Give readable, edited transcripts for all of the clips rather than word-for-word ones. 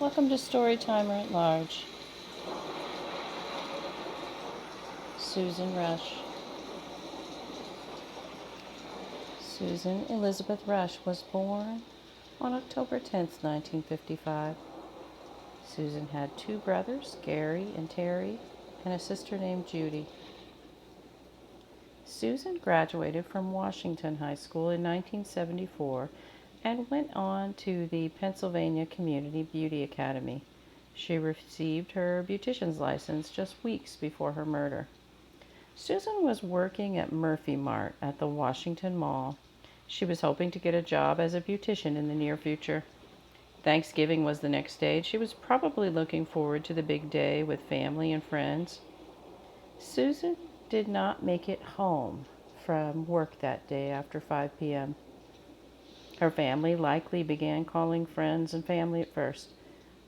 Welcome to Storytimer at Large. Susan Rush. Susan Elizabeth Rush was born on October 10th, 1955. Susan had two brothers, Gary and Terry, and a sister named Judy. Susan graduated from Washington High School in 1974 and went on to the Pennsylvania Community Beauty Academy. She received her beautician's license just weeks before her murder. Susan was working at Murphy Mart at the Washington Mall. She was hoping to get a job as a beautician in the near future. Thanksgiving was the next day, and she was probably looking forward to the big day with family and friends. Susan did not make it home from work that day after 5 p.m. Her family likely began calling friends and family at first.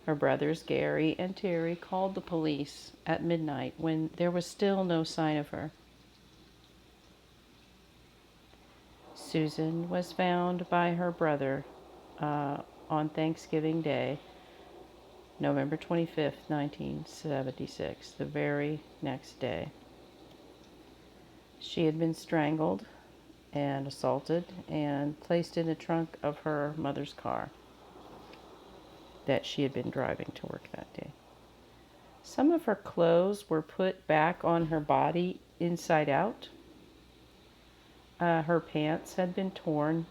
Her brothers, Gary and Terry, called the police at midnight when there was still no sign of her. Susan was found by her brother on Thanksgiving Day, November 25th, 1976, the very next day. She had been strangled and assaulted and placed in the trunk of her mother's car that she had been driving to work that day. Some of her clothes were put back on her body inside out. Her pants had been torn.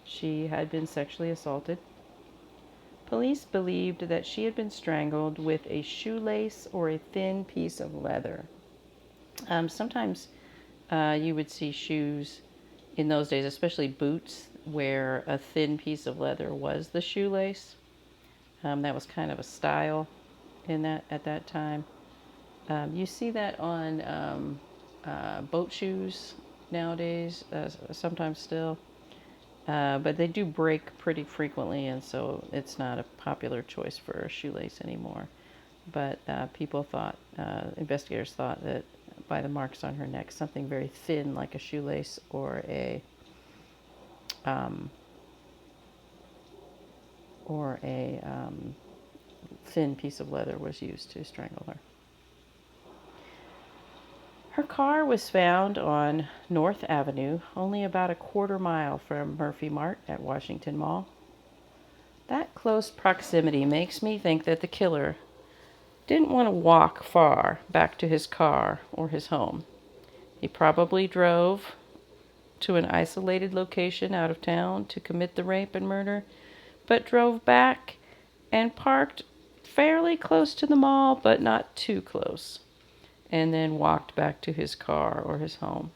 She had been sexually assaulted. Police believed that she had been strangled with a shoelace or a thin piece of leather. Sometimes you would see shoes in those days, especially boots, where a thin piece of leather was the shoelace. That was kind of a style at that time. You see that on boat shoes nowadays, sometimes still. But they do break pretty frequently, and so it's not a popular choice for a shoelace anymore. But investigators thought that by the marks on her neck, something very thin like a shoelace or a thin piece of leather was used to strangle her. Her car was found on North Avenue, only about a quarter mile from Murphy Mart at Washington Mall. That close proximity makes me think that the killer didn't want to walk far back to his car or his home. He probably drove to an isolated location out of town to commit the rape and murder, but drove back and parked fairly close to the mall, but not too close, and then walked back to his car or his home.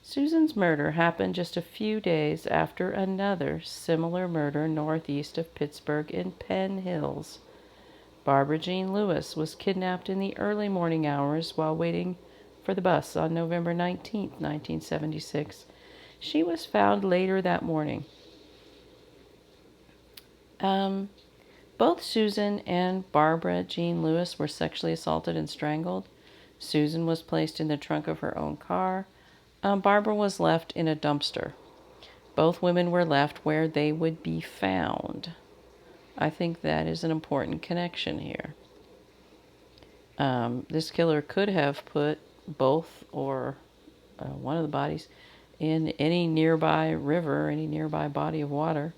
Susan's murder happened just a few days after another similar murder northeast of Pittsburgh in Penn Hills. Barbara Jean Lewis was kidnapped in the early morning hours while waiting for the bus on November 19, 1976. She was found later that morning. Both Susan and Barbara Jean Lewis were sexually assaulted and strangled. Susan was placed in the trunk of her own car. Barbara was left in a dumpster. Both women were left where they would be found. I think that is an important connection here. This killer could have put both or one of the bodies in any nearby river, any nearby body of water,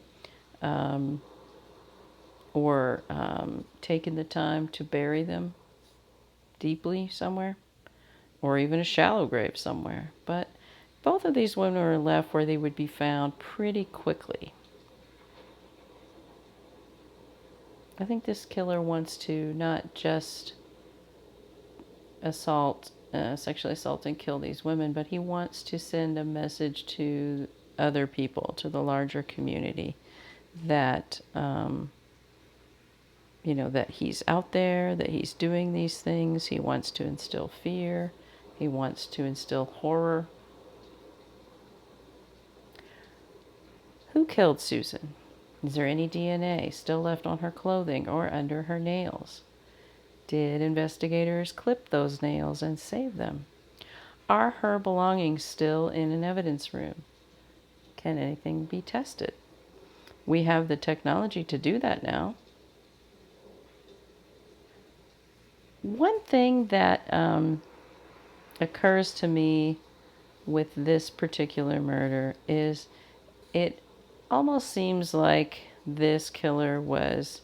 or taken the time to bury them deeply somewhere, or even a shallow grave somewhere. But both of these women were left where they would be found pretty quickly. I think this killer wants to not just sexually assault and kill these women, but he wants to send a message to other people, to the larger community, that that he's out there, that he's doing these things. He wants to instill fear. He wants to instill horror. Who killed Susan? Is there any DNA still left on her clothing or under her nails? Did investigators clip those nails and save them? Are her belongings still in an evidence room? Can anything be tested? we have the technology to do that now. One thing that occurs to me with this particular murder is it almost seems like this killer was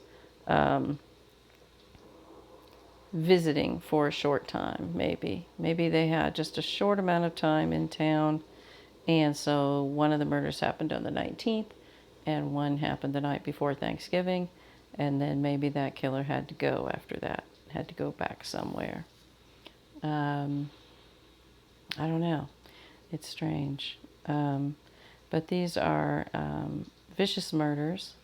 visiting for a short time, maybe. Maybe they had just a short amount of time in town, and so one of the murders happened on the 19th, and one happened the night before Thanksgiving, and then maybe that killer had to go after that, had to go back somewhere. I don't know. It's strange. But these are vicious murders.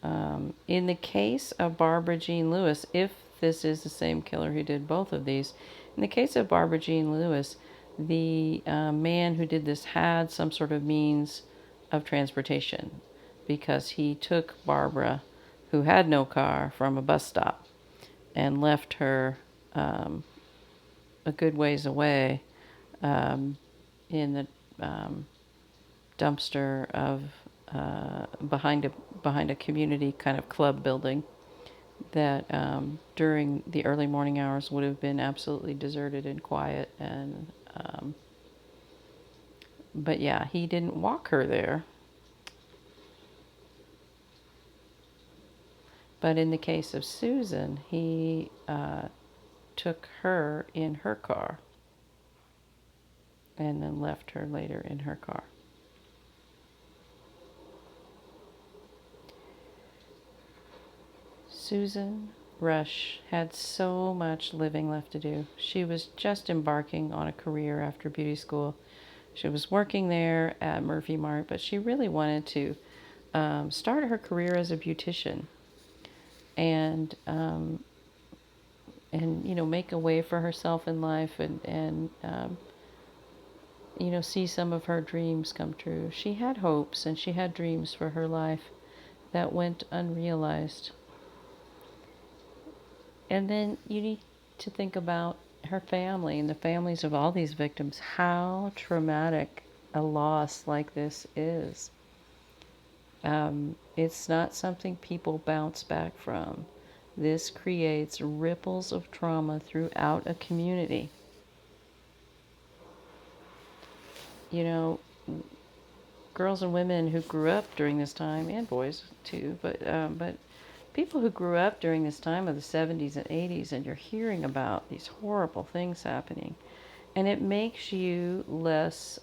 In the case of Barbara Jean Lewis, if this is the same killer who did both of these, in the case of Barbara Jean Lewis, the man who did this had some sort of means of transportation because he took Barbara, who had no car, from a bus stop and left her a good ways away in the dumpster of behind a community kind of club building that during the early morning hours would have been absolutely deserted and quiet. And but yeah, he didn't walk her there. But in the case of Susan, he took her in her car and then left her later in her car. Susan Rush had so much living left to do. She was just embarking on a career after beauty school. She was working there at Murphy Mart, but she really wanted to start her career as a beautician and make a way for herself in life and see some of her dreams come true. She had hopes and she had dreams for her life that went unrealized. And then you need to think about her family and the families of all these victims, how traumatic a loss like this is. It's not something people bounce back from. This creates ripples of trauma throughout a community. Girls and women who grew up during this time, and boys too, but people who grew up during this time of the 70s and 80s, and you're hearing about these horrible things happening, and it makes you less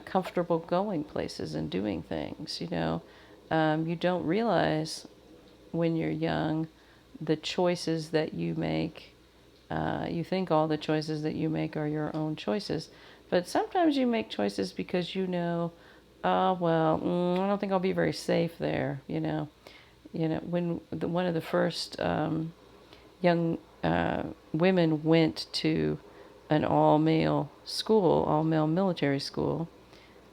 comfortable going places and doing things. You don't realize when you're young the choices that you make. You think all the choices that you make are your own choices, but sometimes you make choices because I don't think I'll be very safe there. When one of the first young women went to an all-male military school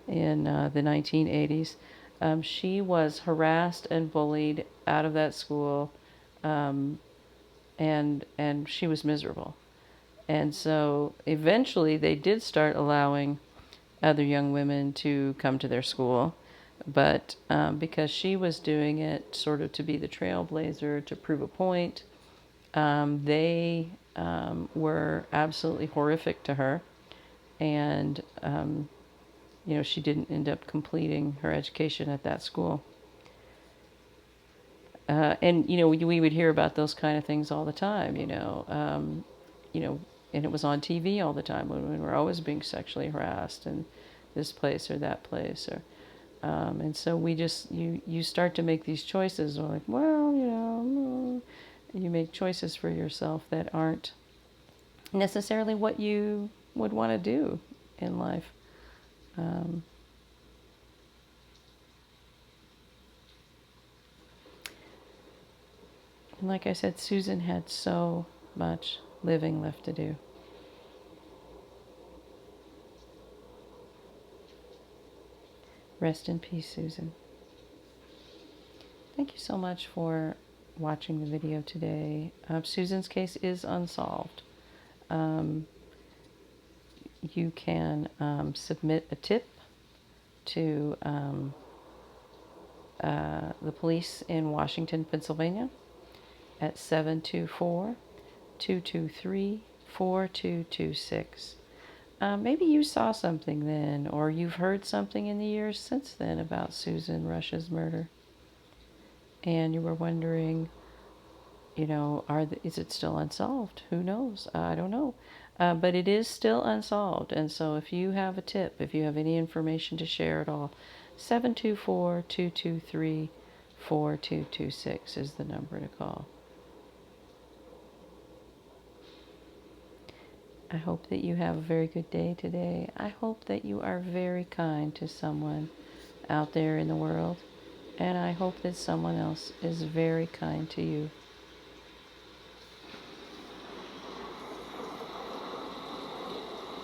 in the 1980s, she was harassed and bullied out of that school, and she was miserable. And so eventually they did start allowing other young women to come to their school. But because she was doing it sort of to be the trailblazer, to prove a point, they were absolutely horrific to her. And, she didn't end up completing her education at that school. We would hear about those kind of things all the time, and it was on TV all the time when we were always being sexually harassed in this place or that place. And so you start to make these choices. Like, you make choices for yourself that aren't necessarily what you would want to do in life. And like I said, Susan had so much living left to do. Rest in peace, Susan. Thank you so much for watching the video today. Susan's case is unsolved. You can submit a tip to the police in Washington, Pennsylvania at 724-223-4226. Maybe you saw something then, or you've heard something in the years since then about Susan Rush's murder, and you were wondering, is it still unsolved? Who knows? I don't know. But it is still unsolved. And so if you have a tip, if you have any information to share at all, 724-223-4226 is the number to call. I hope that you have a very good day today. I hope that you are very kind to someone out there in the world. And I hope that someone else is very kind to you.